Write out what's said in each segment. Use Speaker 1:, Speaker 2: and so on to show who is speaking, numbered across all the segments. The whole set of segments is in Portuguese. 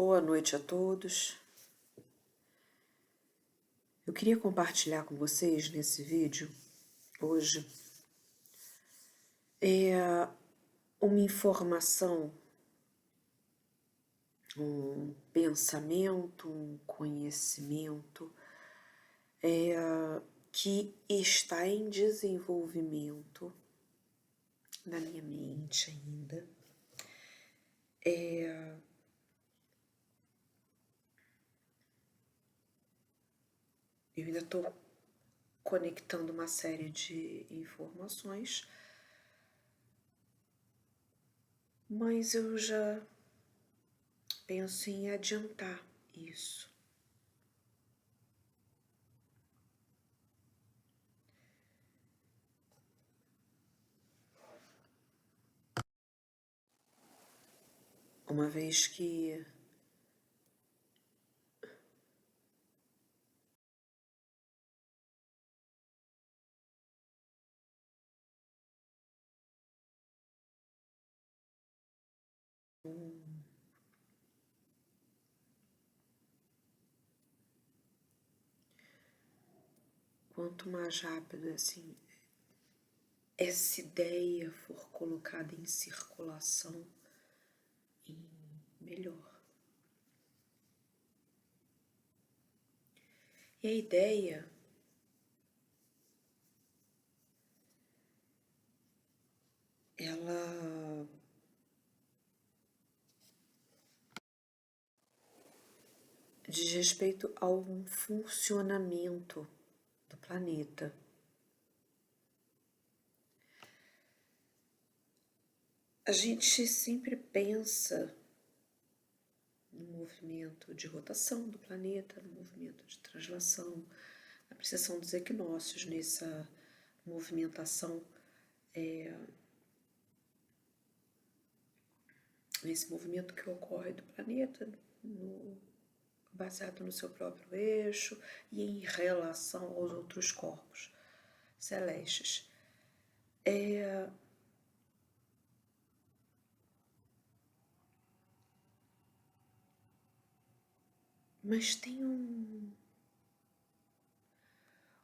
Speaker 1: Boa noite a todos. Eu queria compartilhar com vocês nesse vídeo, hoje, uma informação, um pensamento, um conhecimento que está em desenvolvimento na minha mente ainda. Eu ainda estou conectando uma série de informações, mas eu já penso em adiantar isso. Uma vez que quanto mais rápido assim essa ideia for colocada em circulação, melhor. E a ideia ela diz respeito ao funcionamento do planeta. A gente sempre pensa no movimento de rotação do planeta, no movimento de translação, na precessão dos equinócios, nessa movimentação, nesse movimento que ocorre do planeta, baseado no seu próprio eixo e em relação aos outros corpos celestes. Mas tem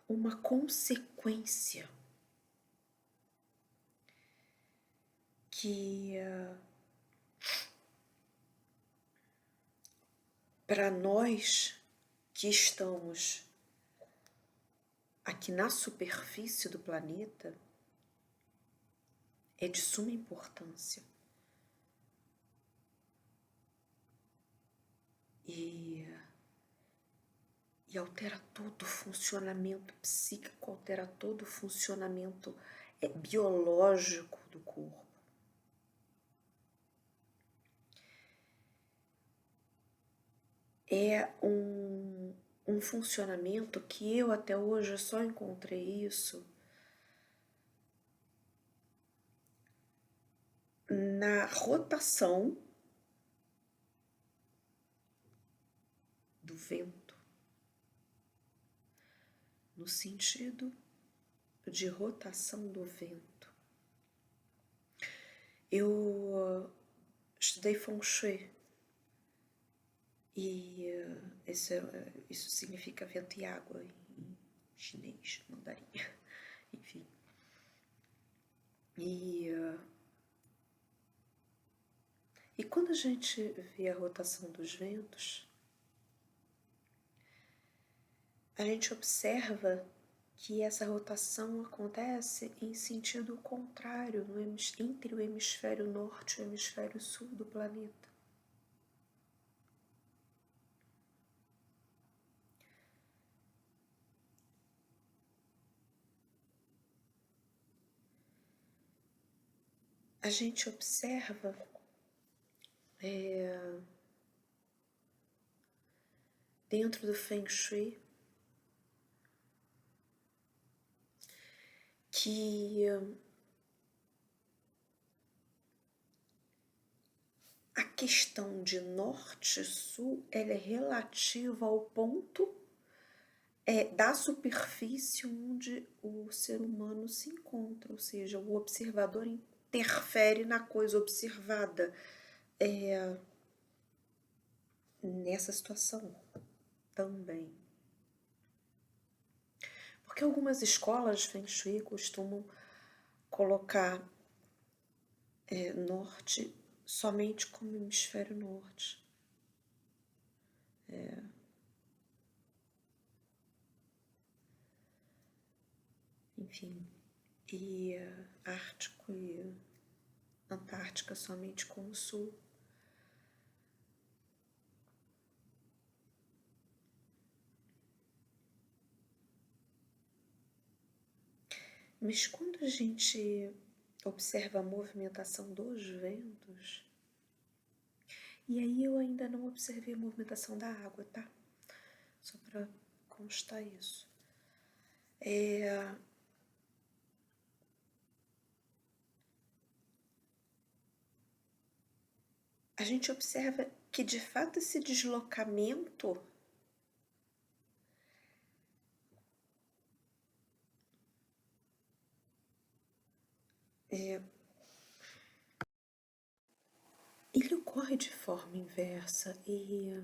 Speaker 1: uma consequência que para nós que estamos aqui na superfície do planeta é de suma importância. E altera todo o funcionamento psíquico, altera todo o funcionamento biológico do corpo. É um funcionamento que eu até hoje só encontrei isso na rotação do vento, no sentido de rotação do vento. Eu estudei Feng Shui e isso significa vento e água em chinês, mandarim, enfim. E quando a gente vê a rotação dos ventos, a gente observa que essa rotação acontece em sentido contrário entre o hemisfério norte e o hemisfério sul do planeta. A gente observa dentro do Feng Shui que a questão de norte e sul ela é relativa ao ponto da superfície onde o ser humano se encontra, ou seja, o observador interfere na coisa observada. nessa situação também. Porque algumas escolas de Feng Shui costumam colocar norte somente como hemisfério norte. Enfim, e Ártico e Antártica somente como sul. Mas quando a gente observa a movimentação dos ventos, e aí eu ainda não observei a movimentação da água, tá? Só para constar isso. A gente observa que de fato esse deslocamento ele ocorre de forma inversa e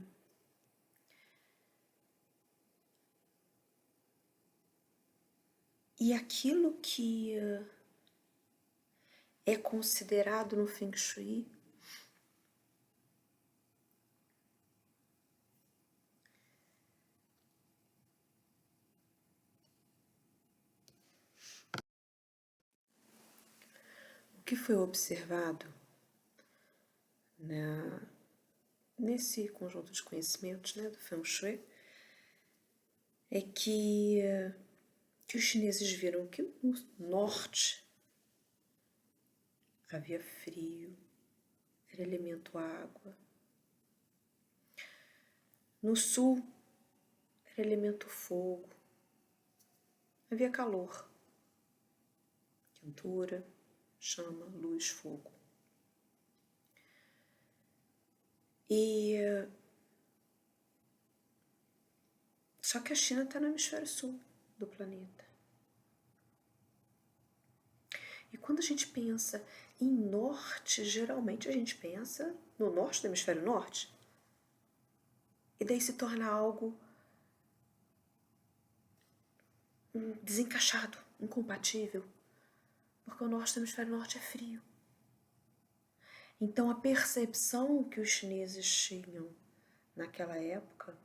Speaker 1: aquilo que é considerado no Feng Shui o que foi observado nesse conjunto de conhecimentos, né, do Feng Shui é que os chineses viram que no norte havia frio, era elemento água. No sul era elemento fogo, havia calor, quentura, chama, luz, fogo. Só que a China está no hemisfério sul do planeta. E quando a gente pensa em norte, geralmente a gente pensa no norte do hemisfério norte. E daí se torna algo desencaixado, incompatível. Porque o norte do hemisfério norte é frio. Então a percepção que os chineses tinham naquela época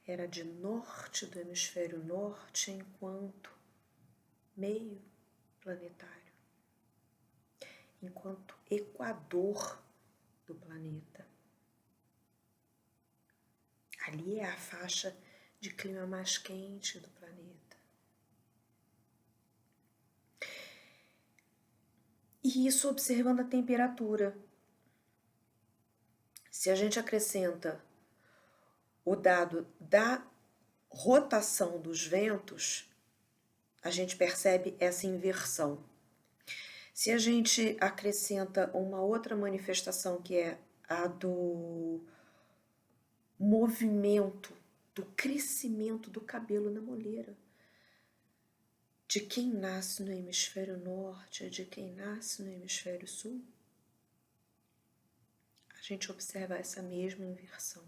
Speaker 1: era de norte do hemisfério norte enquanto meio planetário, enquanto equador do planeta. Ali é a faixa de clima mais quente do planeta. E isso observando a temperatura. Se a gente acrescenta o dado da rotação dos ventos, a gente percebe essa inversão. Se a gente acrescenta uma outra manifestação que é a do movimento, do crescimento do cabelo na moleira, de quem nasce no hemisfério norte e de quem nasce no hemisfério sul, a gente observa essa mesma inversão.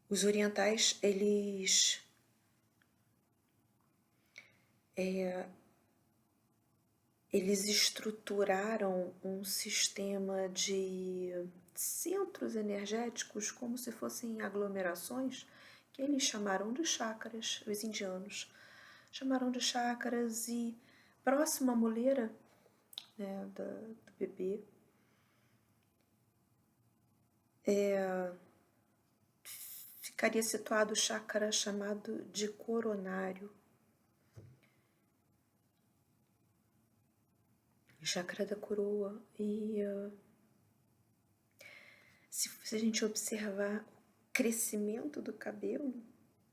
Speaker 1: Os orientais, eles estruturaram um sistema de centros energéticos como se fossem aglomerações que eles chamaram de chakras, os indianos chamaram de chakras, e próximo à moleira, né, do bebê ficaria situado o chakra chamado de coronário, o chakra da coroa. E se a gente observar o crescimento do cabelo,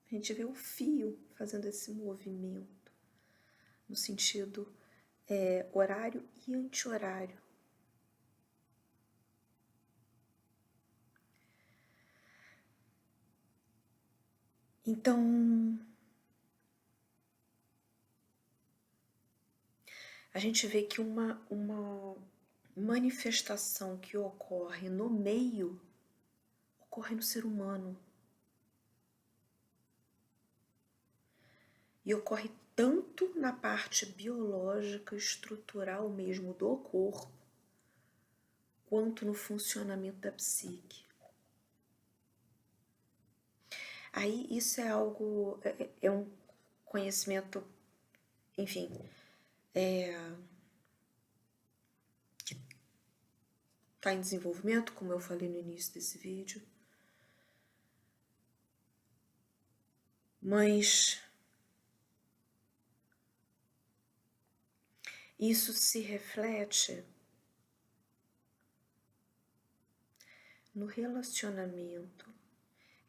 Speaker 1: a gente vê o fio fazendo esse movimento no sentido horário e anti-horário. Então, a gente vê que uma manifestação que ocorre no meio ocorre no ser humano. E ocorre tanto na parte biológica, estrutural mesmo do corpo, quanto no funcionamento da psique. Aí isso é algo, é um conhecimento, enfim, que está em desenvolvimento, como eu falei no início desse vídeo. Mas isso se reflete no relacionamento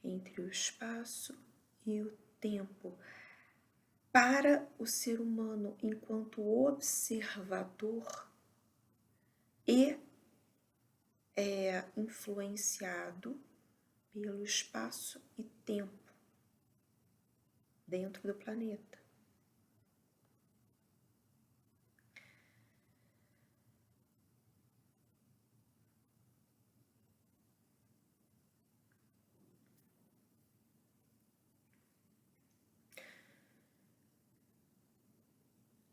Speaker 1: entre o espaço e o tempo para o ser humano enquanto observador e é influenciado pelo espaço e tempo dentro do planeta.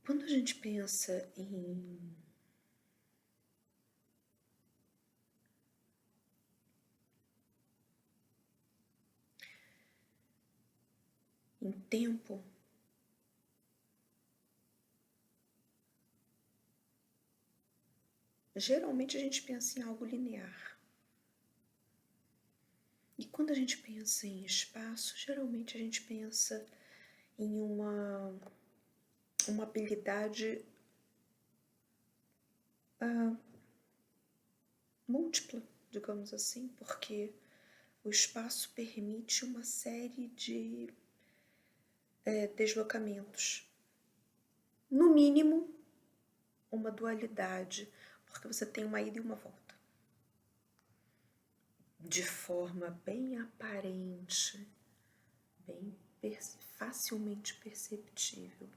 Speaker 1: Quando a gente pensa em tempo, geralmente a gente pensa em algo linear. E quando a gente pensa em espaço, geralmente a gente pensa em uma habilidade múltipla, digamos assim, porque o espaço permite uma série de deslocamentos. No mínimo, uma dualidade, porque você tem uma ida e uma volta. De forma bem aparente, bem facilmente perceptível.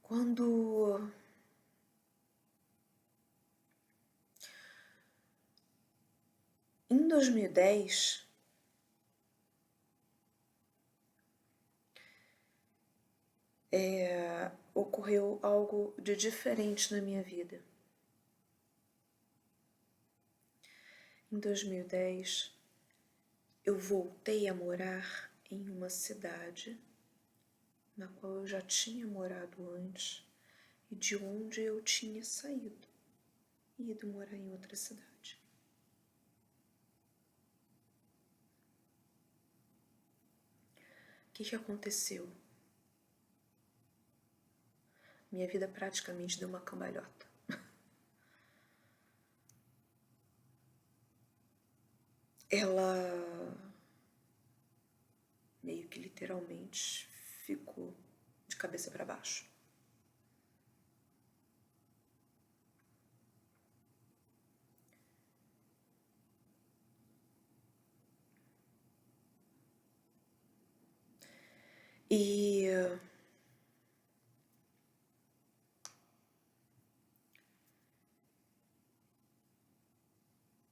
Speaker 1: Quando em 2010 ocorreu algo de diferente na minha vida. Em 2010 eu voltei a morar em uma cidade na qual eu já tinha morado antes e de onde eu tinha saído e ido morar em outra cidade. O que aconteceu? Minha vida praticamente deu uma cambalhota. Ela meio que literalmente ficou de cabeça para baixo.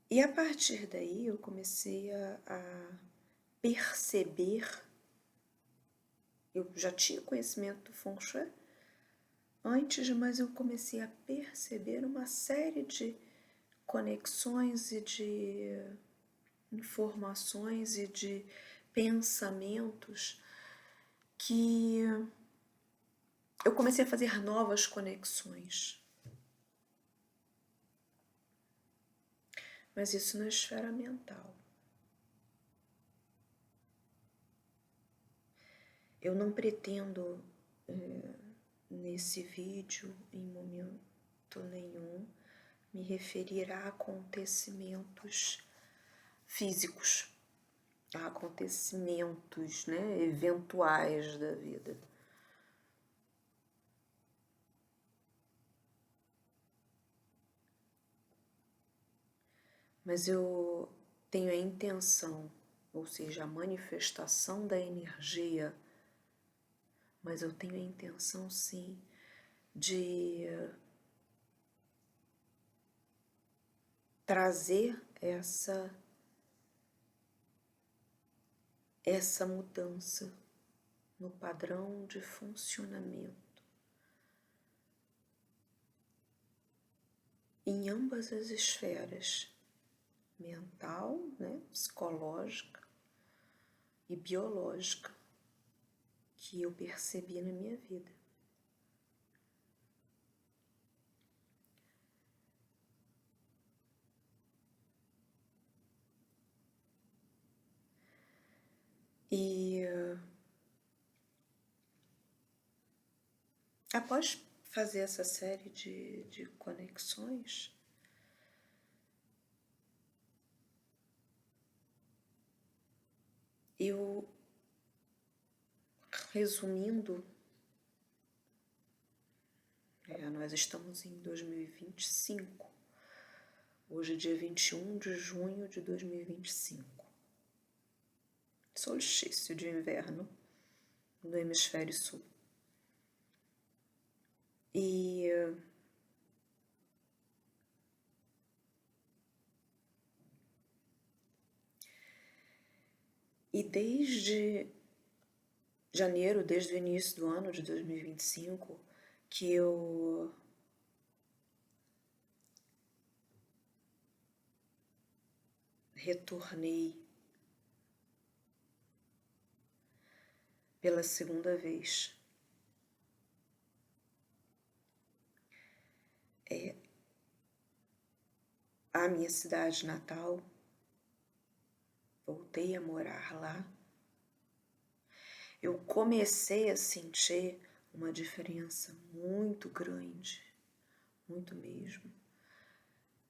Speaker 1: E a partir daí eu comecei a perceber, eu já tinha conhecimento do Feng Shui antes, mas eu comecei a perceber uma série de conexões e de informações e de pensamentos que eu comecei a fazer novas conexões. Mas isso na esfera mental. Eu não pretendo, nesse vídeo, em momento nenhum, me referir a acontecimentos físicos, a acontecimentos, eventuais da vida. mas eu tenho a intenção, ou seja, a manifestação da energia, mas eu tenho a intenção sim de trazer essa mudança no padrão de funcionamento em ambas as esferas, mental, né, psicológica e biológica, que eu percebi na minha vida. E após fazer essa série de conexões, eu, resumindo, nós estamos em 2025, hoje é dia 21 de junho de 2025, solstício de inverno no hemisfério sul. E desde janeiro, desde o início do ano de 2025, que eu retornei pela segunda vez à minha cidade natal, voltei a morar lá, eu comecei a sentir uma diferença muito grande, muito mesmo,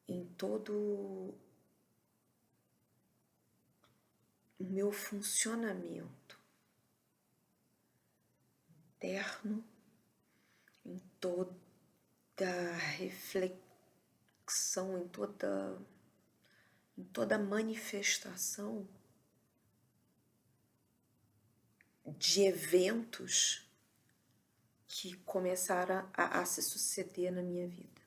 Speaker 1: em todo o meu funcionamento interno, em toda a reflexão, em toda a manifestação de eventos que começaram a se suceder na minha vida.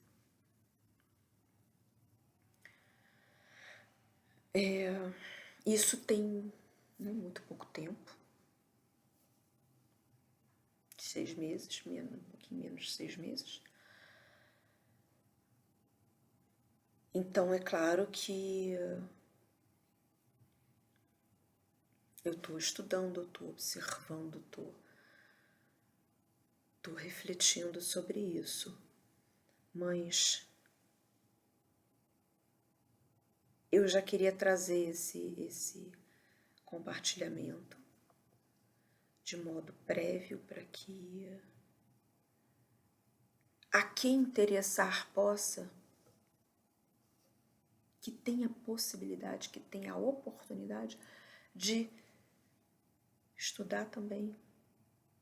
Speaker 1: Isso tem muito pouco tempo, 6 meses, um pouquinho menos de 6 meses. Então é claro que eu estou estudando, estou observando, estou refletindo sobre isso, mas eu já queria trazer esse compartilhamento de modo prévio para que a quem interessar possa, que tenha possibilidade, que tenha a oportunidade de estudar também,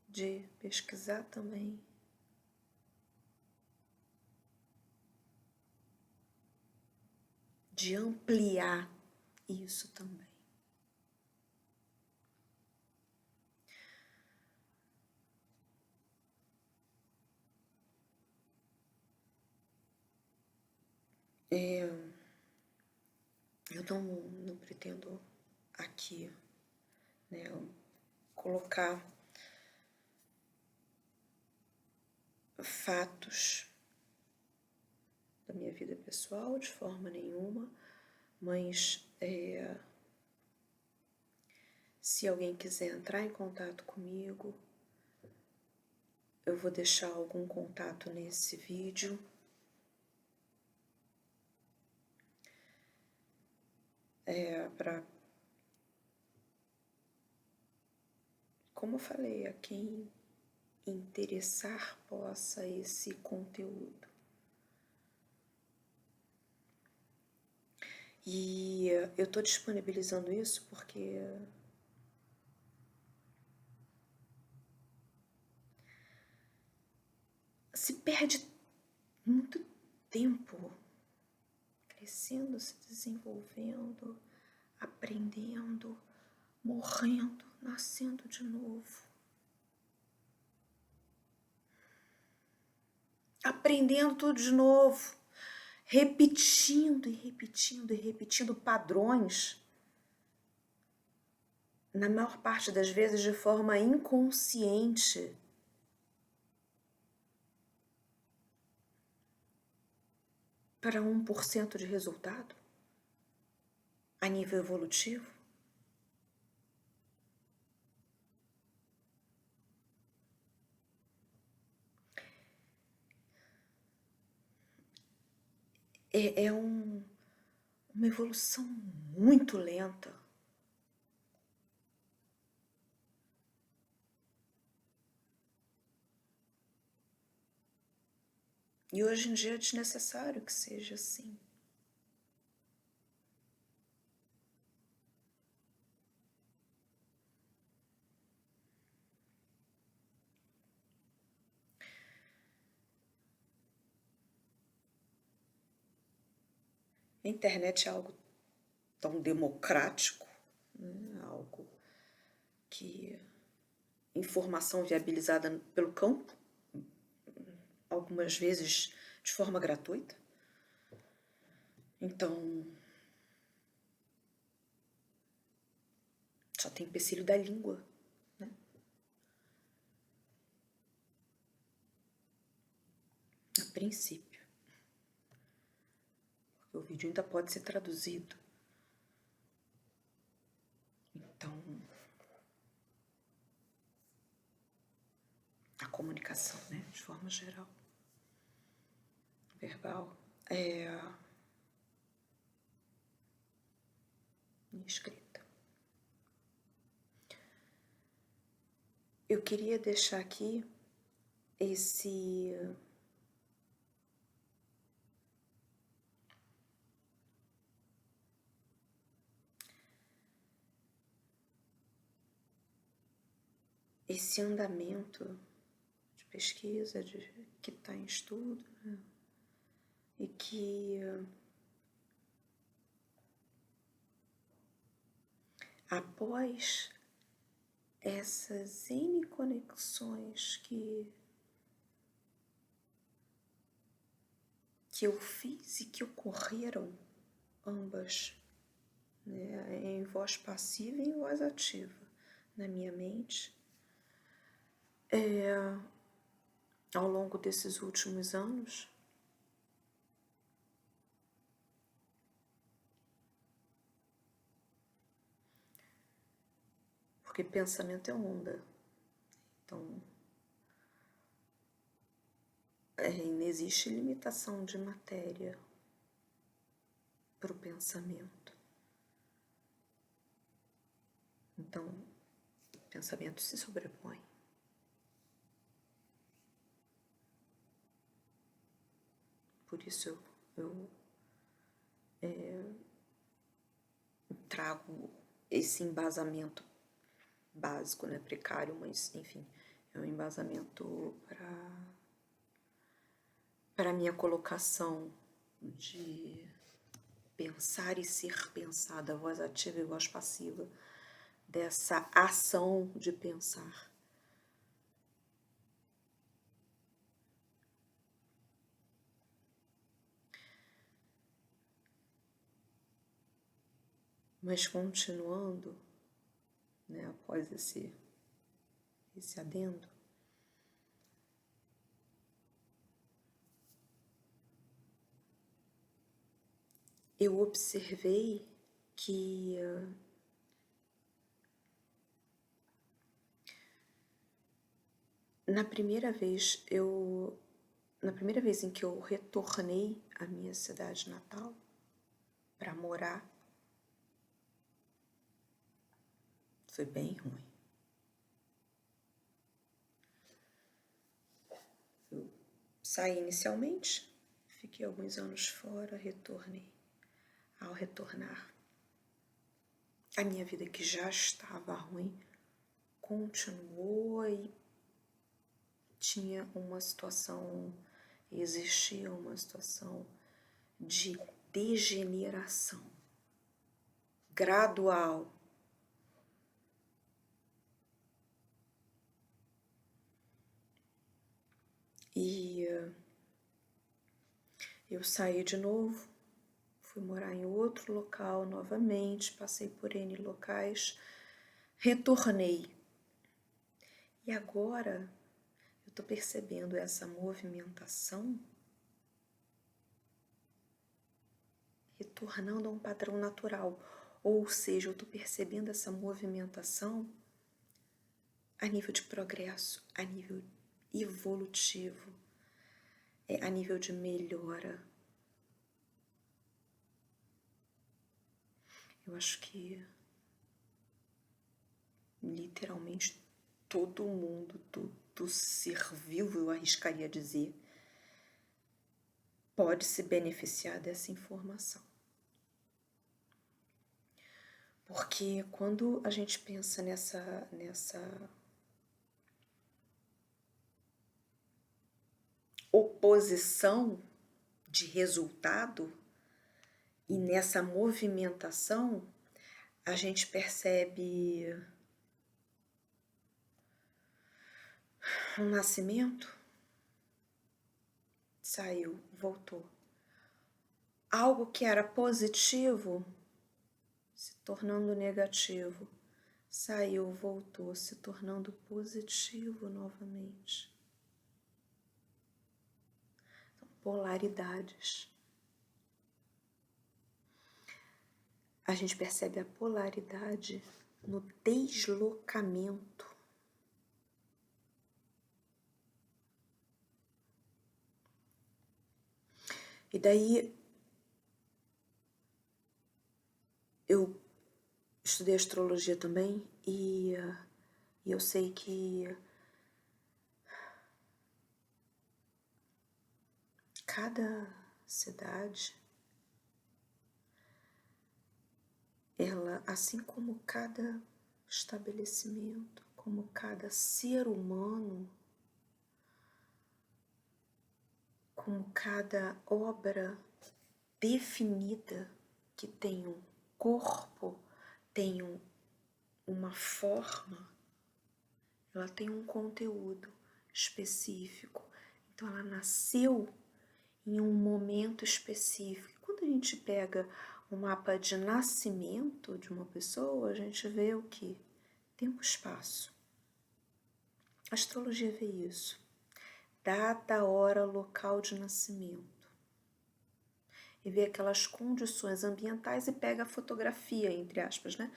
Speaker 1: de pesquisar também, de ampliar isso também. Eu não pretendo aqui, né, colocar fatos da minha vida pessoal de forma nenhuma, mas se alguém quiser entrar em contato comigo, eu vou deixar algum contato nesse vídeo. Como eu falei, a quem interessar possa esse conteúdo. E eu estou disponibilizando isso porque se perde muito tempo crescendo, se desenvolvendo, aprendendo, morrendo, nascendo de novo. Aprendendo tudo de novo, repetindo e repetindo e repetindo padrões, na maior parte das vezes de forma inconsciente. Para 1% de resultado a nível evolutivo. É uma evolução muito lenta. E hoje em dia é desnecessário que seja assim. A internet é algo tão democrático, né? Algo que informação viabilizada pelo campo, algumas vezes de forma gratuita. Então, só tem empecilho da língua, né? A princípio. Porque o vídeo ainda pode ser traduzido. Então, a comunicação, né, de forma geral, verbal, escrita. Eu queria deixar aqui esse andamento de pesquisa que está em estudo, né? E que após essas N conexões que eu fiz e que ocorreram ambas, né, em voz passiva e em voz ativa na minha mente, ao longo desses últimos anos, porque pensamento é onda. Então, não existe limitação de matéria para o pensamento. Então, o pensamento se sobrepõe. Por isso eu trago esse embasamento básico, né, precário, mas enfim, é um embasamento para a minha colocação de pensar e ser pensada, voz ativa e voz passiva, dessa ação de pensar. Mas continuando, né, após esse adendo, eu observei que na primeira vez em que eu retornei à minha cidade natal para morar, foi bem ruim. Eu saí inicialmente, fiquei alguns anos fora, retornei. Ao retornar, a minha vida, que já estava ruim, continuou e existia uma situação de degeneração gradual. E eu saí de novo, fui morar em outro local novamente, passei por N locais, retornei. E agora eu tô percebendo essa movimentação retornando a um padrão natural. Ou seja, eu estou percebendo essa movimentação a nível de progresso, a nível evolutivo, a nível de melhora. Eu acho que literalmente todo mundo, todo ser vivo, eu arriscaria dizer, pode se beneficiar dessa informação. Porque quando a gente pensa nessa oposição de resultado e nessa movimentação, a gente percebe um nascimento, saiu, voltou. Algo que era positivo se tornando negativo, saiu, voltou, se tornando positivo novamente. São polaridades. A gente percebe a polaridade no deslocamento. E daí eu estudei astrologia também e eu sei que cada cidade, ela, assim como cada estabelecimento, como cada ser humano, como cada obra definida que tem um corpo, tem uma forma, ela tem um conteúdo específico. Então ela nasceu em um momento específico. Quando a gente pega o mapa de nascimento de uma pessoa, a gente vê o que? Tempo e espaço. A astrologia vê isso. Data, hora, local de nascimento. E vê aquelas condições ambientais e pega a fotografia, entre aspas, né?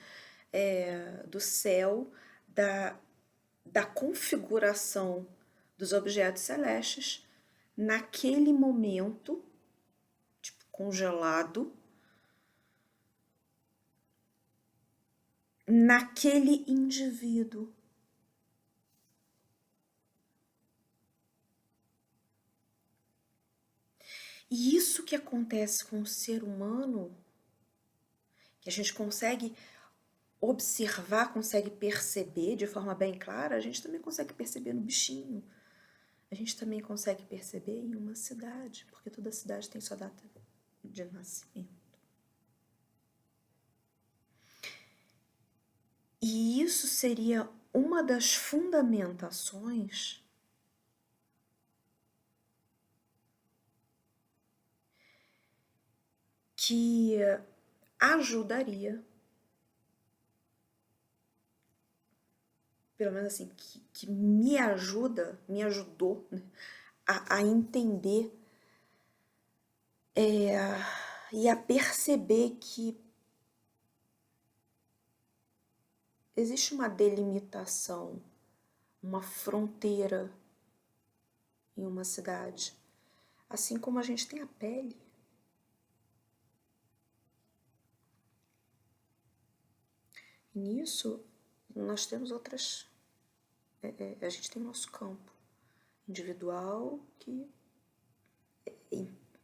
Speaker 1: Do céu, da configuração dos objetos celestes naquele momento, tipo, congelado, naquele indivíduo. E isso que acontece com o ser humano, que a gente consegue observar, consegue perceber de forma bem clara, a gente também consegue perceber no bichinho. A gente também consegue perceber em uma cidade, porque toda cidade tem sua data de nascimento. E isso seria uma das fundamentações que ajudaria, pelo menos assim, que me ajudou, né, a entender e a perceber que existe uma delimitação, uma fronteira em uma cidade, assim como a gente tem a pele. E nisso, nós temos outras... a gente tem o nosso campo individual que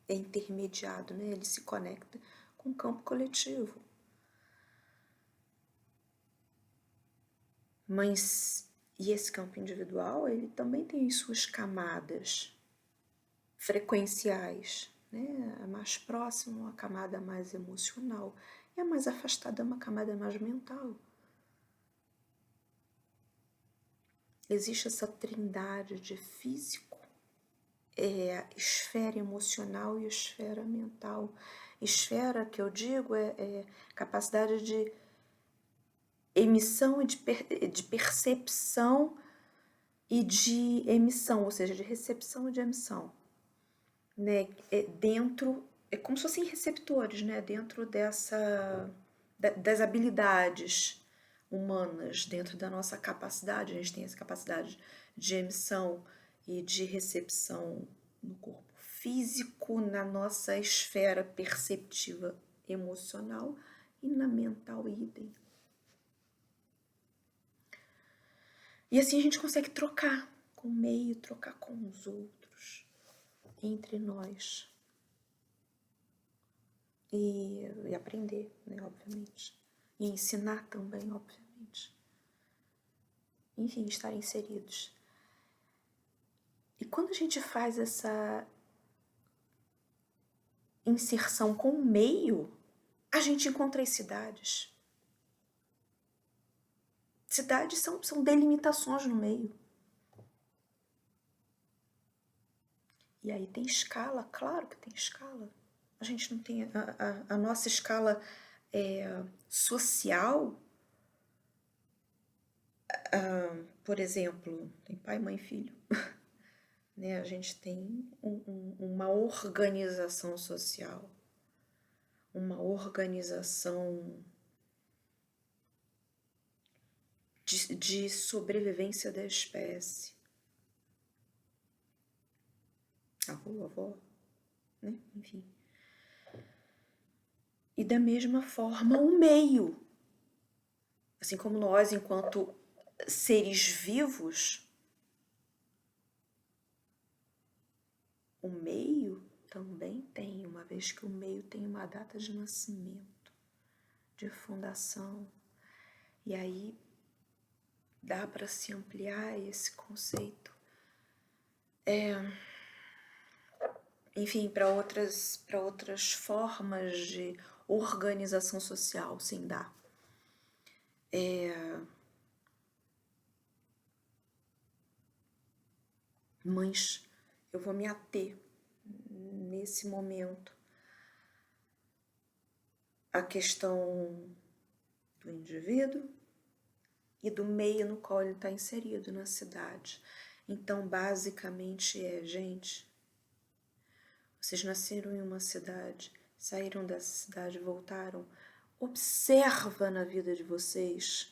Speaker 1: é intermediado, né? Ele se conecta com o campo coletivo. Mas, e esse campo individual, ele também tem suas camadas frequenciais, né? A mais próxima é uma camada mais emocional, e a mais afastada é uma camada mais mental. Existe essa trindade de físico, esfera emocional e esfera mental. Esfera, que eu digo, é capacidade de emissão e de percepção e de emissão, ou seja, de recepção e de emissão, né? É como se fossem receptores, né? Dentro das habilidades humanas, dentro da nossa capacidade, a gente tem essa capacidade de emissão e de recepção no corpo físico, na nossa esfera perceptiva emocional e na mental idem. E assim a gente consegue trocar com o meio, trocar com os outros, entre nós. E aprender, né, obviamente. E ensinar também, obviamente. Enfim, estar inseridos. E quando a gente faz essa inserção com o meio, a gente encontra as cidades. Cidades são delimitações no meio. E aí tem escala, claro que tem escala. A gente não tem a nossa escala social. Por exemplo, tem pai, mãe, filho. Né? A gente tem uma organização social, uma organização de sobrevivência da espécie. Avô, né? Enfim. E da mesma forma o meio. Assim como nós, enquanto seres vivos, o meio também tem, uma vez que o meio tem uma data de nascimento, de fundação. E aí dá para se ampliar esse conceito. Enfim, para outras formas de organização social, sim, dá. Mas eu vou me ater nesse momento à questão do indivíduo e do meio no qual ele está inserido na cidade. Então, basicamente gente, vocês nasceram em uma cidade, saíram dessa cidade, voltaram. Observa na vida de vocês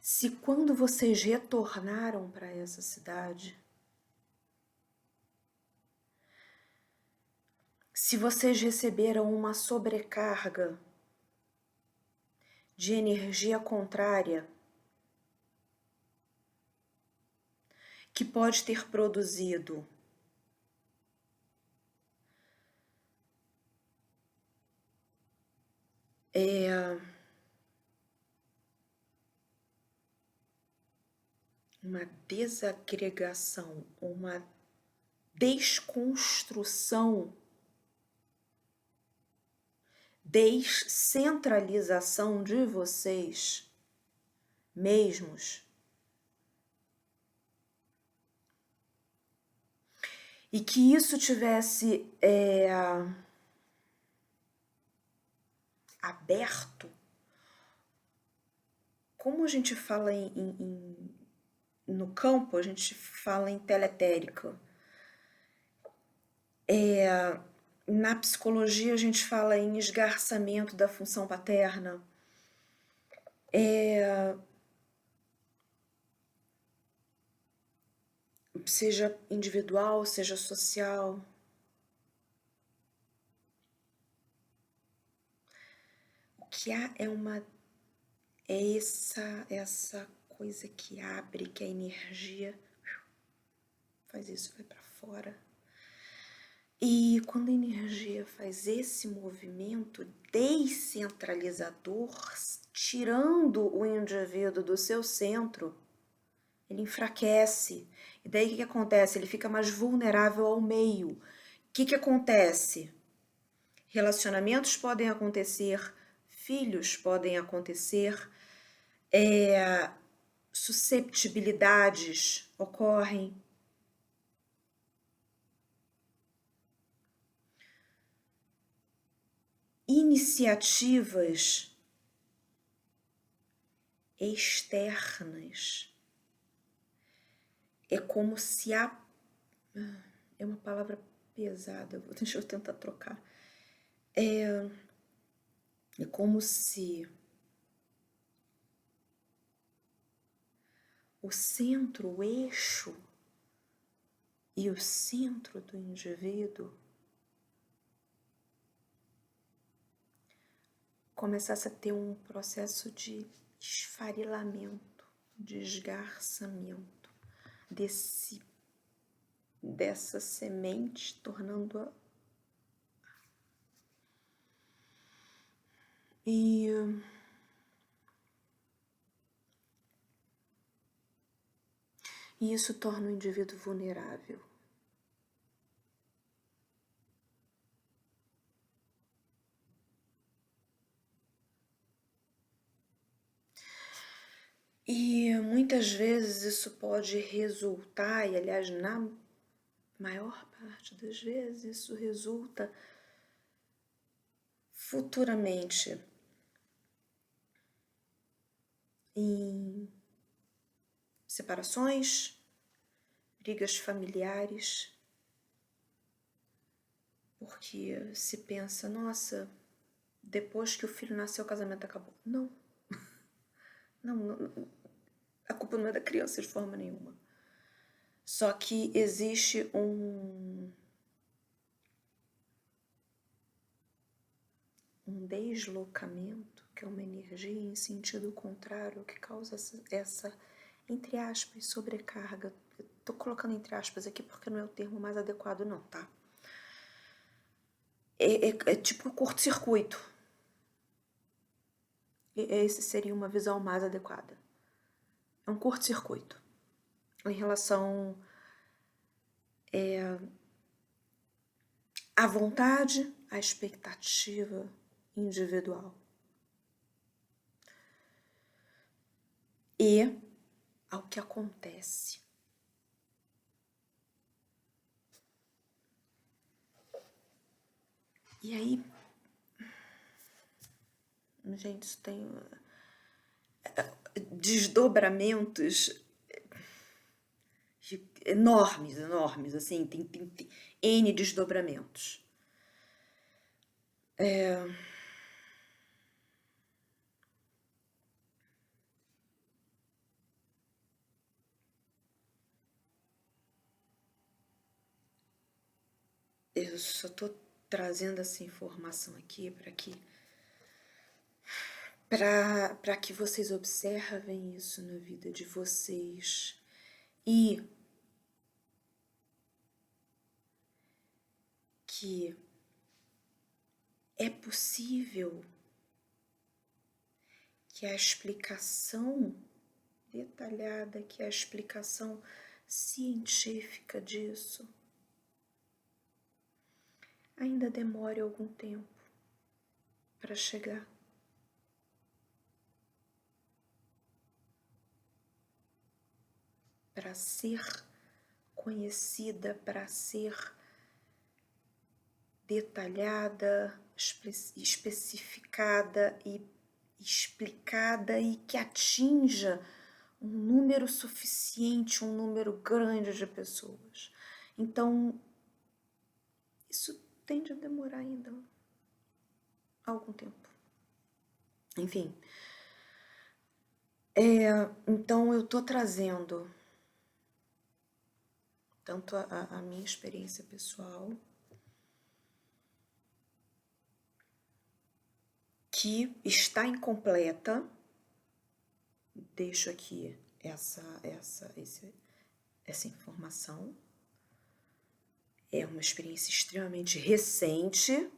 Speaker 1: se quando vocês retornaram para essa cidade, se vocês receberam uma sobrecarga de energia contrária que pode ter produzido uma desagregação, uma desconstrução, descentralização de vocês mesmos. E que isso tivesse aberto, como a gente fala no campo, a gente fala em teletérica. Na psicologia a gente fala em esgarçamento da função paterna. Seja individual, seja social. O que há é essa coisa que abre, que a energia faz isso, vai para fora. E quando a energia faz esse movimento descentralizador, tirando o indivíduo do seu centro ele enfraquece. E daí o que acontece? Ele fica mais vulnerável ao meio. O que acontece? Relacionamentos podem acontecer, filhos podem acontecer, susceptibilidades ocorrem. Iniciativas externas. É como se é uma palavra pesada, deixa eu tentar trocar. É como se o centro, o eixo e o centro do indivíduo começasse a ter um processo de esfarelamento, de esgarçamento dessa semente, tornando-a. E isso torna o indivíduo vulnerável. E muitas vezes isso pode resultar, e aliás, na maior parte das vezes, isso resulta futuramente em separações, brigas familiares, porque se pensa, nossa, depois que o filho nasceu, o casamento acabou. Não. Não, a culpa não é da criança de forma nenhuma. Só que existe um deslocamento, que é uma energia em sentido contrário, que causa essa entre aspas, sobrecarga. Eu tô colocando entre aspas aqui porque não é o termo mais adequado não, tá? É tipo curto-circuito. Esse seria uma visão mais adequada. É um curto-circuito em relação à vontade, à expectativa individual e ao que acontece. E aí, gente, isso tem desdobramentos enormes, assim, tem N desdobramentos. Eu só tô trazendo essa informação aqui para que vocês observem isso na vida de vocês e que é possível que a explicação detalhada, que a explicação científica disso ainda demore algum tempo para chegar. Para ser conhecida, para ser detalhada, especificada e explicada e que atinja um número suficiente, um número grande de pessoas. Então, isso tende a demorar ainda algum tempo. Enfim, então eu tô trazendo tanto a minha experiência pessoal, que está incompleta. Deixo aqui essa informação. É uma experiência extremamente recente,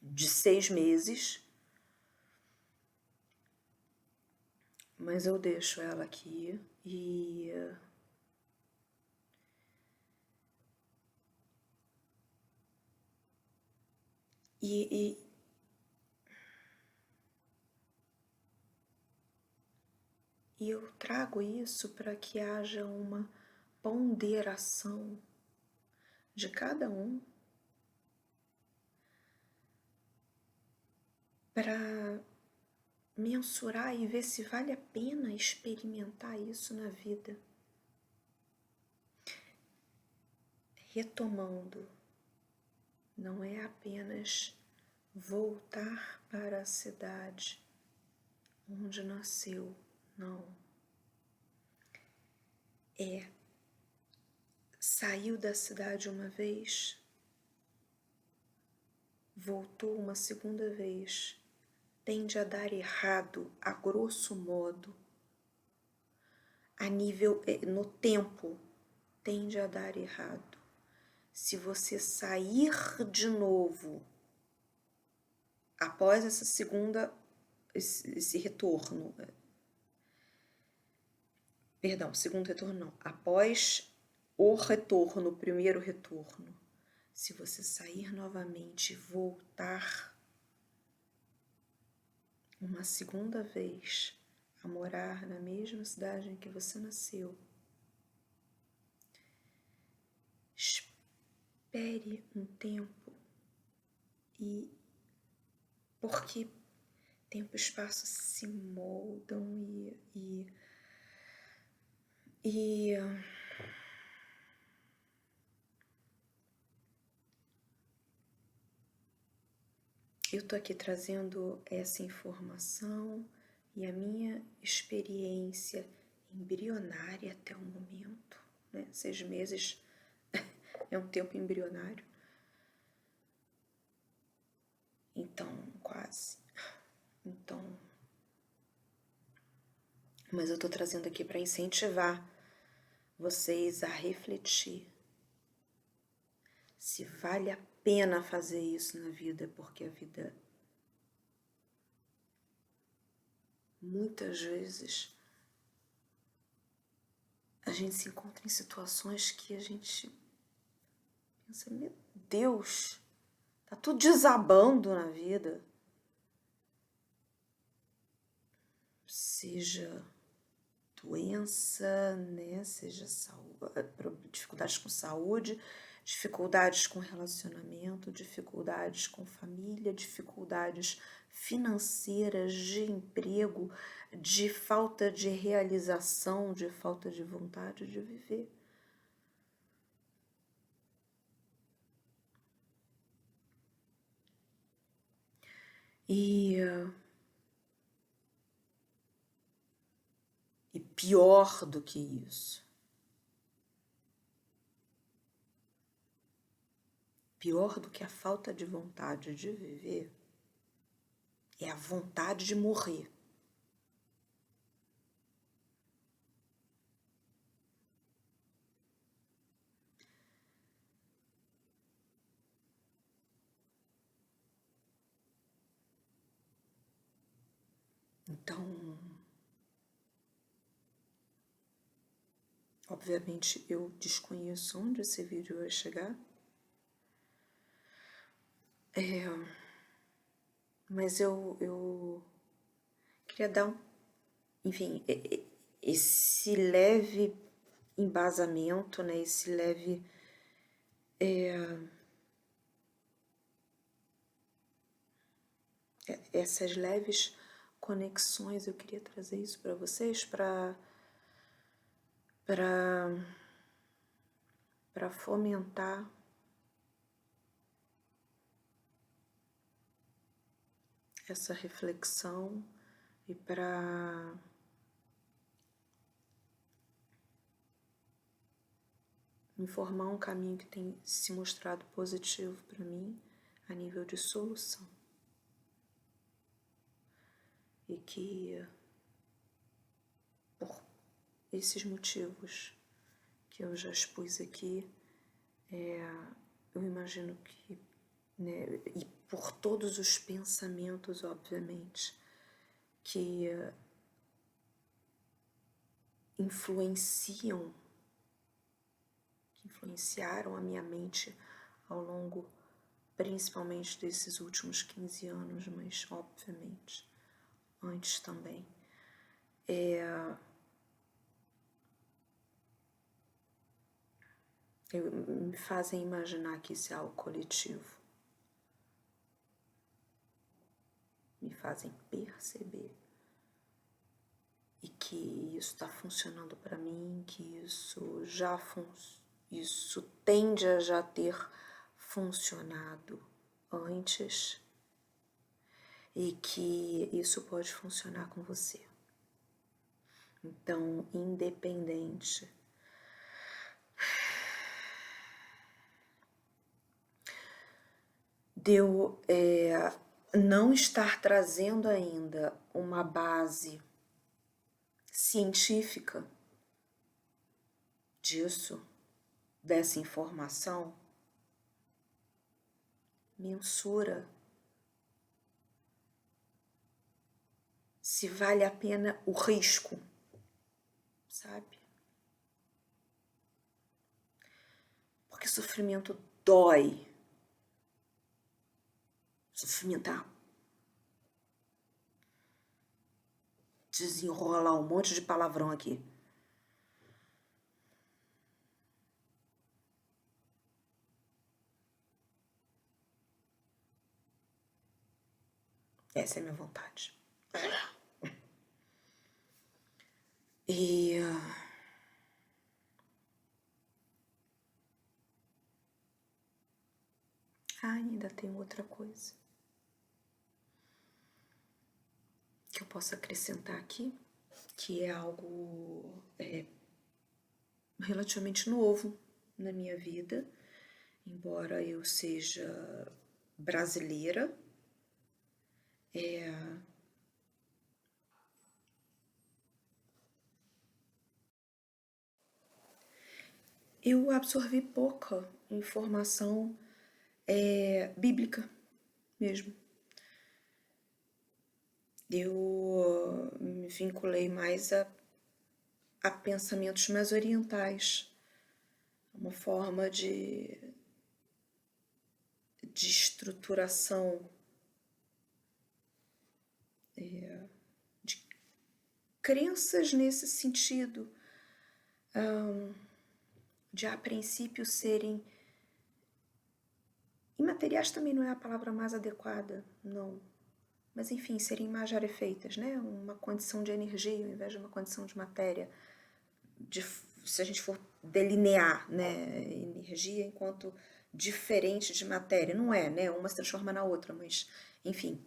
Speaker 1: de 6 meses, mas eu deixo ela aqui e eu trago isso para que haja uma ponderação de cada um para mensurar e ver se vale a pena experimentar isso na vida. Retomando, não é apenas voltar para a cidade onde nasceu, não. Saiu da cidade uma vez, voltou uma segunda vez, tende a dar errado, a grosso modo, a nível, no tempo, tende a dar errado. Se você sair de novo, após essa segunda, esse retorno, perdão, segundo retorno não, após o retorno, o primeiro retorno, se você sair novamente e voltar uma segunda vez a morar na mesma cidade em que você nasceu, espere um tempo porque tempo e espaço se moldam eu tô aqui trazendo essa informação e a minha experiência embrionária até o momento, né? 6 meses é um tempo embrionário. Então, quase. Então, mas eu tô trazendo aqui para incentivar vocês a refletir se vale a pena fazer isso na vida, porque a vida muitas vezes a gente se encontra em situações que a gente pensa, meu Deus, tá tudo desabando na vida. Seja doença, né? Seja dificuldades com saúde, dificuldades com relacionamento, dificuldades com família, dificuldades financeiras, de emprego, de falta de realização, de falta de vontade de viver. E pior do que isso, pior do que a falta de vontade de viver, é a vontade de morrer. Então, obviamente eu desconheço onde esse vídeo vai chegar, mas eu queria dar, enfim, esse leve embasamento, né, esse leve essas leves conexões, eu queria trazer isso para vocês, para fomentar essa reflexão e para informar um caminho que tem se mostrado positivo para mim a nível de solução. E que, por esses motivos que eu já expus aqui, eu imagino que, né, e por todos os pensamentos, obviamente, que influenciaram a minha mente ao longo, principalmente desses últimos 15 anos, mas obviamente antes também. Me fazem imaginar que isso é algo coletivo. Me fazem perceber e que isso está funcionando para mim, que isso tende a já ter funcionado antes e que isso pode funcionar com você. Então, independente de eu não estar trazendo ainda uma base científica dessa informação, mensura se vale a pena o risco, sabe? Porque sofrimento dói. Sofrimento é desenrolar um monte de palavrão aqui. Essa é a minha vontade. E ainda tem outra coisa que eu posso acrescentar aqui, que é algo relativamente novo na minha vida, embora eu seja brasileira, eu absorvi pouca informação bíblica mesmo. Eu me vinculei mais a pensamentos mais orientais, uma forma de estruturação, de crenças nesse sentido, de a princípio serem imateriais, também não é a palavra mais adequada, não. Mas enfim, serem mais rarefeitas, né? Uma condição de energia ao invés de uma condição de matéria. Se a gente for delinear, né, energia enquanto diferente de matéria, não é, né? Uma se transforma na outra, mas enfim.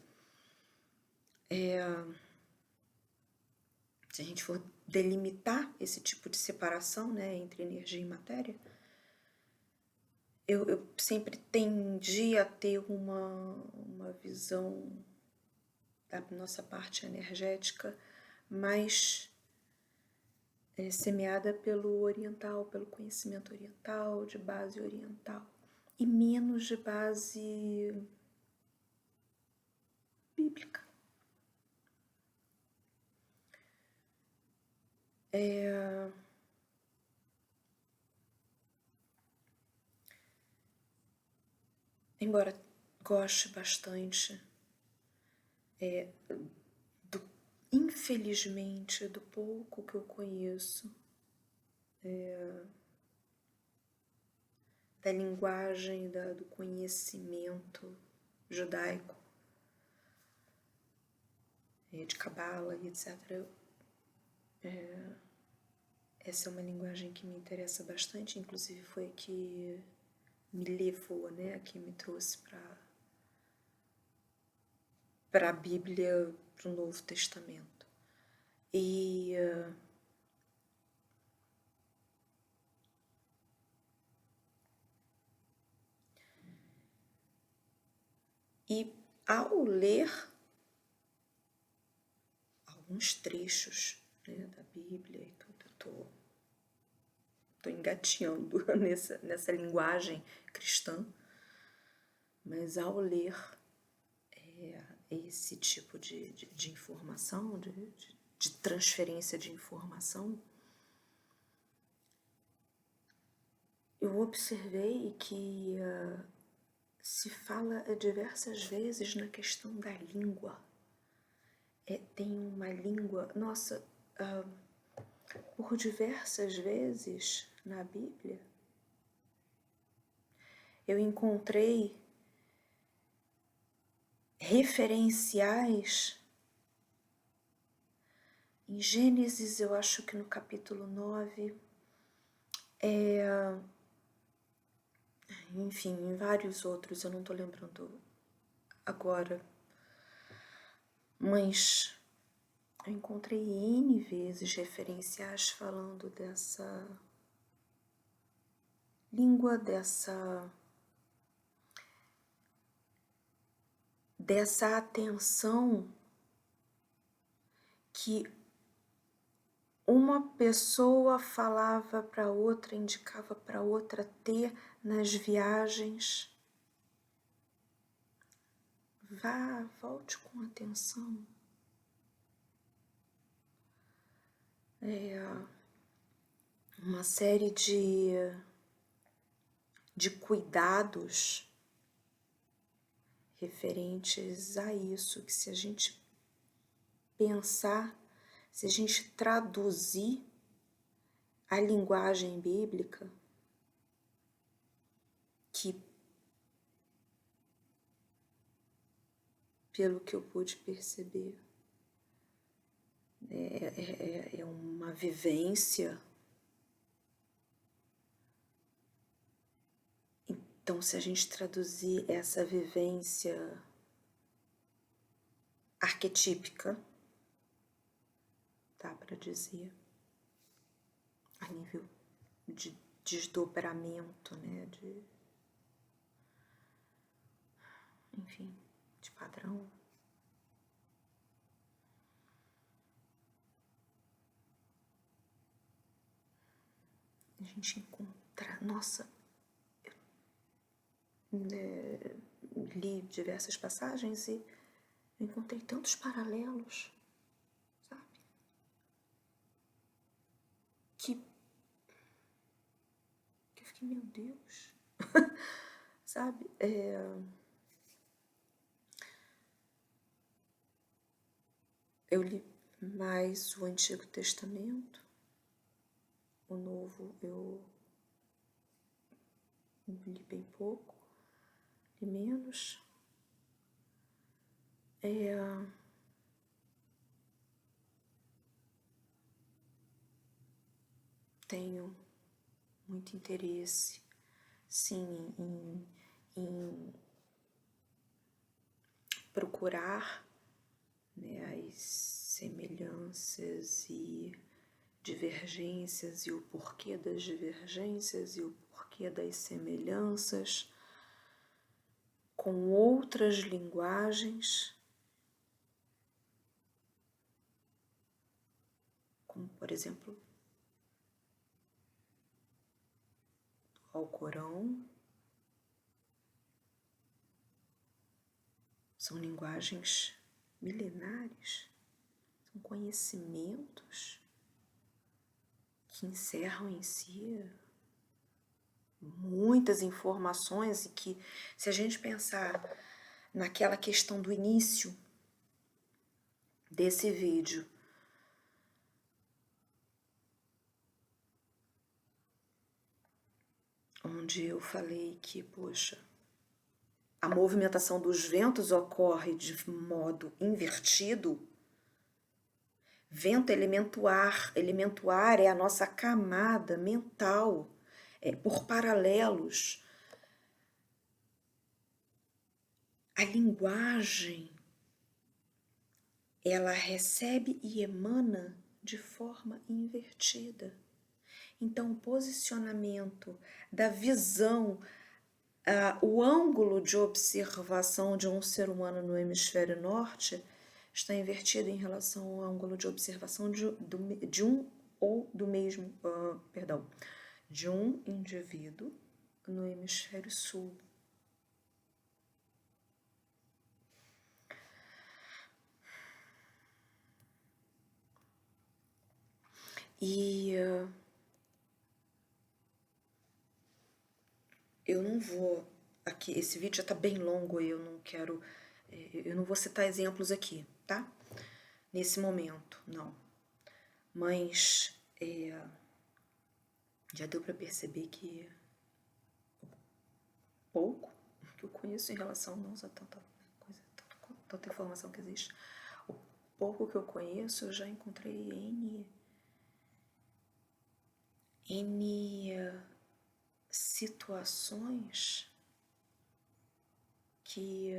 Speaker 1: Se a gente for delimitar esse tipo de separação, né, entre energia e matéria, eu sempre tendi a ter uma visão da nossa parte energética mais semeada pelo oriental, pelo conhecimento oriental, de base oriental, e menos de base bíblica. Embora goste bastante, infelizmente, do pouco que eu conheço, da linguagem, do conhecimento judaico, de Cabala e etc. Essa é uma linguagem que me interessa bastante, inclusive foi que me levou, né, que me trouxe para a Bíblia, para o Novo Testamento. E ao ler alguns trechos, né, da Bíblia e tudo, eu tô engateando nessa linguagem cristã, mas ao ler esse tipo de informação, de transferência de informação, eu observei que se fala diversas vezes na questão da língua. Tem uma língua, nossa, por diversas vezes na Bíblia, eu encontrei referenciais em Gênesis, eu acho que no capítulo 9, enfim, em vários outros, eu não estou lembrando agora, mas eu encontrei N vezes referenciais falando dessa língua, dessa atenção que uma pessoa falava para outra, indicava para outra ter nas viagens. Volte com atenção. Uma série de cuidados referentes a isso, que se a gente pensar, se a gente traduzir a linguagem bíblica, que pelo que eu pude perceber, é uma vivência. Então, se a gente traduzir essa vivência arquetípica, dá para dizer, a nível de desdobramento, né, enfim, de padrão. A gente encontra, nossa, li diversas passagens e encontrei tantos paralelos, sabe? Que eu fiquei, meu Deus, sabe? Eu li mais o Antigo Testamento, o Novo eu li bem pouco, li menos. Tenho muito interesse, sim, em procurar, né, as semelhanças e divergências e o porquê das divergências e o porquê das semelhanças com outras linguagens, como por exemplo o Alcorão. São linguagens milenares, são conhecimentos que encerram em si muitas informações e que, se a gente pensar naquela questão do início desse vídeo, onde eu falei que, poxa, a movimentação dos ventos ocorre de modo invertido. Vento, elemento ar. Elemento ar é a nossa camada mental, por paralelos. A linguagem, ela recebe e emana de forma invertida. Então, o posicionamento da visão, o ângulo de observação de um ser humano no hemisfério norte está invertido em relação ao ângulo de observação de um indivíduo no hemisfério sul. E eu não vou aqui, esse vídeo já tá bem longo e eu não quero, eu não vou citar exemplos aqui, tá? Nesse momento, não. Mas já deu para perceber que pouco que eu conheço em relação, não usa tanta coisa, tanta informação que existe. O pouco que eu conheço, eu já encontrei N situações que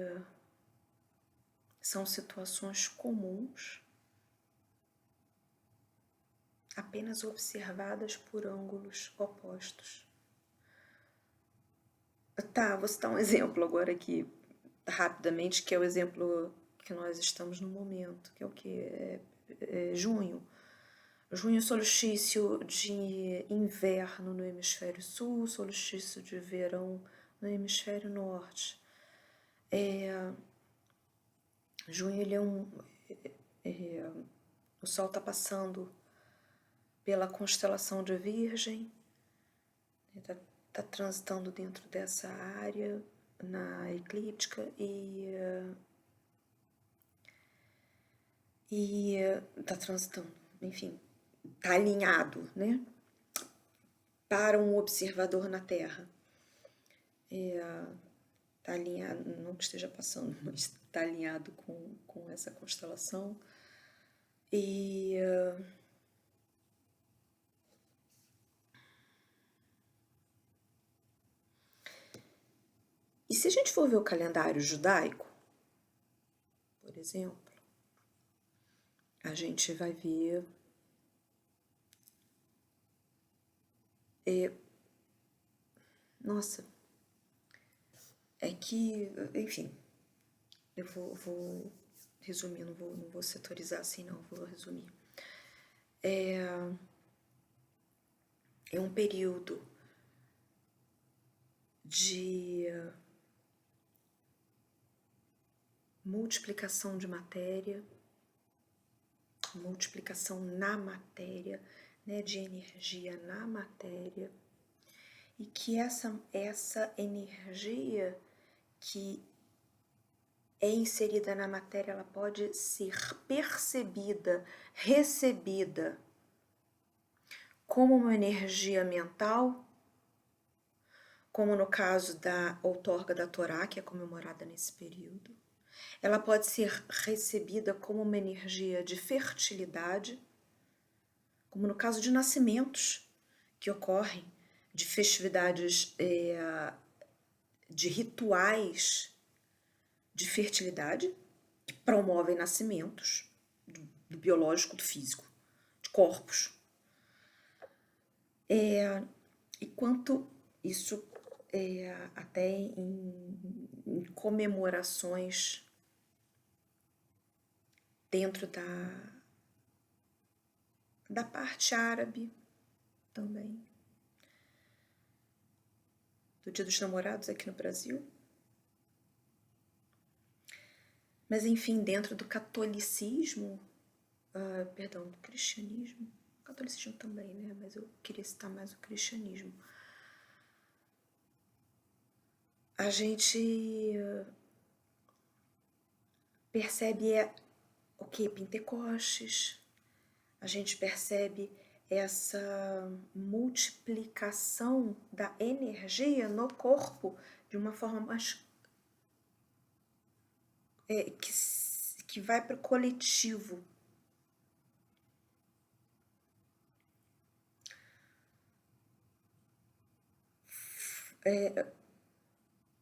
Speaker 1: são situações comuns, apenas observadas por ângulos opostos. Tá, vou citar um exemplo agora aqui, rapidamente, que é o exemplo que nós estamos no momento, que é o que? Junho. Junho, solstício de inverno no hemisfério sul, solstício de verão no hemisfério norte. Junho, ele o Sol está passando pela constelação de Virgem, está transitando dentro dessa área na eclíptica e está transitando, enfim, está alinhado, né, para um observador na Terra. Está alinhado, não que esteja passando, mas está alinhado com essa constelação. E se a gente for ver o calendário judaico, por exemplo, a gente vai ver nossa, é que, enfim, eu vou resumir, não vou setorizar assim não, vou resumir. É um período de multiplicação de matéria, multiplicação na matéria, né, de energia na matéria, e que essa energia que é inserida na matéria, ela pode ser percebida, recebida como uma energia mental, como no caso da outorga da Torá, que é comemorada nesse período. Ela pode ser recebida como uma energia de fertilidade, como no caso de nascimentos que ocorrem, de festividades, de rituais de fertilidade, que promovem nascimentos do biológico, do físico, de corpos. E quanto isso até em comemorações dentro da parte árabe também, do Dia dos Namorados aqui no Brasil. Mas enfim, dentro do catolicismo, do cristianismo, o catolicismo também, né? Mas eu queria citar mais o cristianismo. A gente percebe o que? Pentecostes. A gente percebe essa multiplicação da energia no corpo de uma forma mais que vai para o coletivo.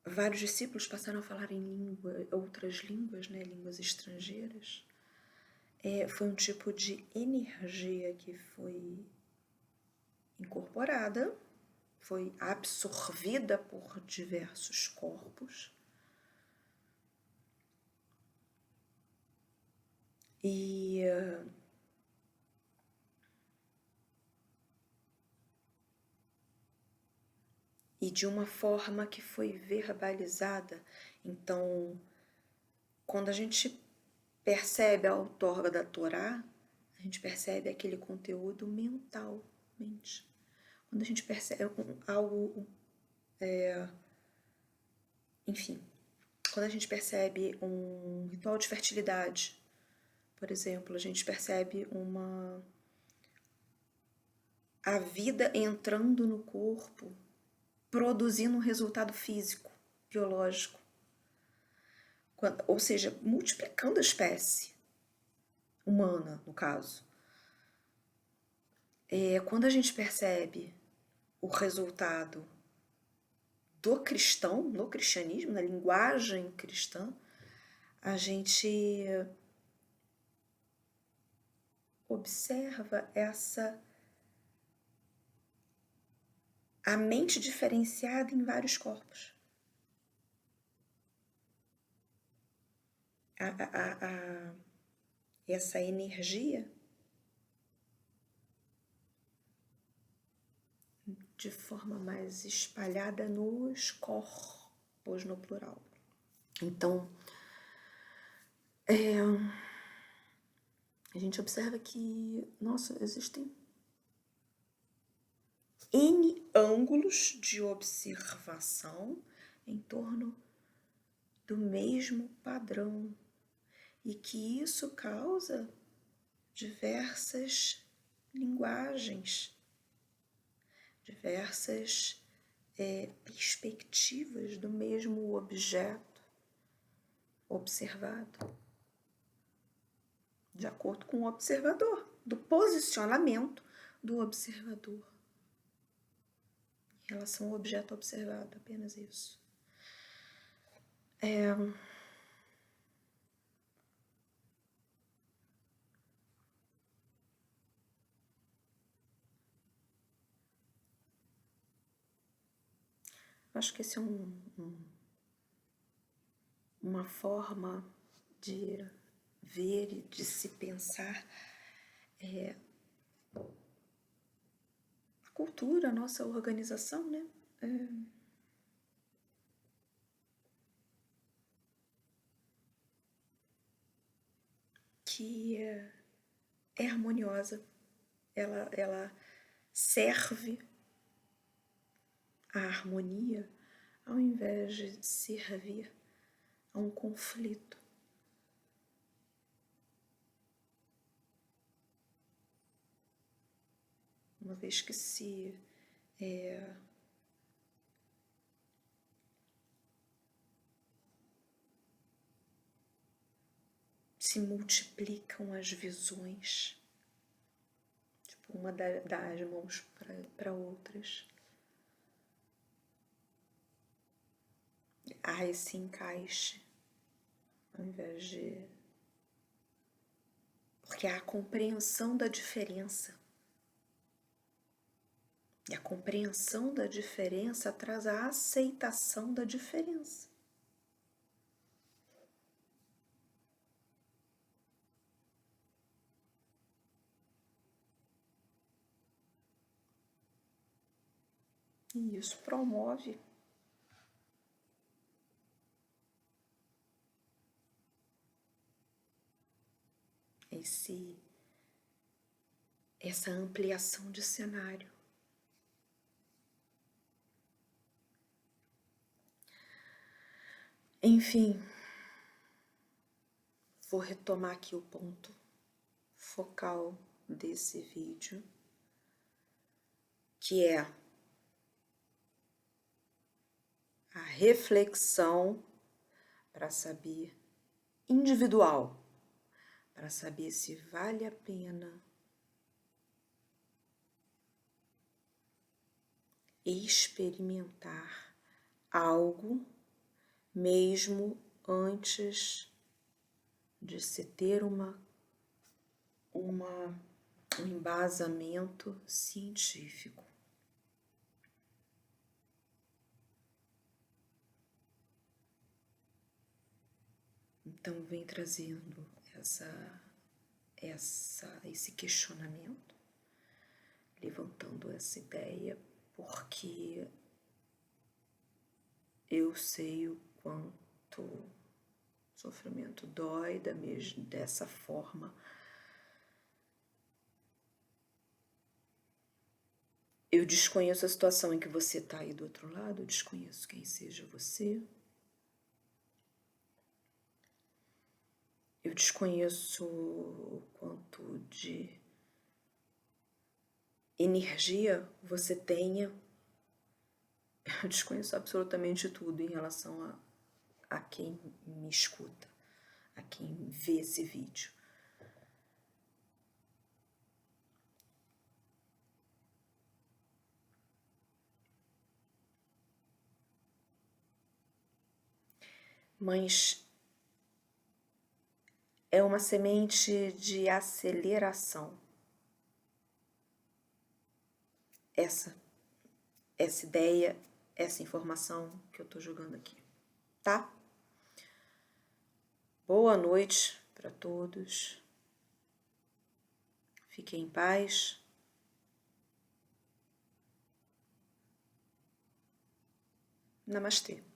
Speaker 1: Vários discípulos passaram a falar em outras línguas, né, línguas estrangeiras. Foi um tipo de energia que foi incorporada, foi absorvida por diversos corpos. E de uma forma que foi verbalizada. Então, quando a gente percebe a outorga da Torá, a gente percebe aquele conteúdo mentalmente. Quando a gente percebe algo Enfim, quando a gente percebe um ritual de fertilidade, por exemplo, a gente percebe a vida entrando no corpo, produzindo um resultado físico, biológico, ou seja, multiplicando a espécie humana, no caso. Quando a gente percebe o resultado do cristão, no cristianismo, na linguagem cristã, a gente observa a mente diferenciada em vários corpos. Essa energia de forma mais espalhada nos corpos, no plural. Então, a gente observa que, nossa, existem N ângulos de observação em torno do mesmo padrão e que isso causa diversas linguagens, diversas perspectivas do mesmo objeto observado, de acordo com o observador, do posicionamento do observador em relação ao objeto observado, apenas isso. Acho que esse é uma forma de ver e de se pensar a cultura, a nossa organização, né? Que é harmoniosa, ela serve a harmonia ao invés de servir a um conflito. Uma vez que se multiplicam as visões, tipo, uma dá as mãos para outras. Há esse encaixe, ao invés de... Porque há a compreensão da diferença. E a compreensão da diferença traz a aceitação da diferença. E isso promove essa ampliação de cenário. Enfim, vou retomar aqui o ponto focal desse vídeo, que é a reflexão para saber individual, para saber se vale a pena experimentar algo mesmo antes de se ter um embasamento científico. Então, vem trazendo esse questionamento, levantando essa ideia, porque eu sei o quanto o sofrimento dói dessa forma. Eu desconheço a situação em que você está aí do outro lado, eu desconheço quem seja você. Eu desconheço o quanto de energia você tenha. Eu desconheço absolutamente tudo em relação a quem me escuta, a quem vê esse vídeo. Mas é uma semente de aceleração. Essa ideia, essa informação que eu tô jogando aqui, tá? Boa noite para todos. Fiquem em paz. Namastê.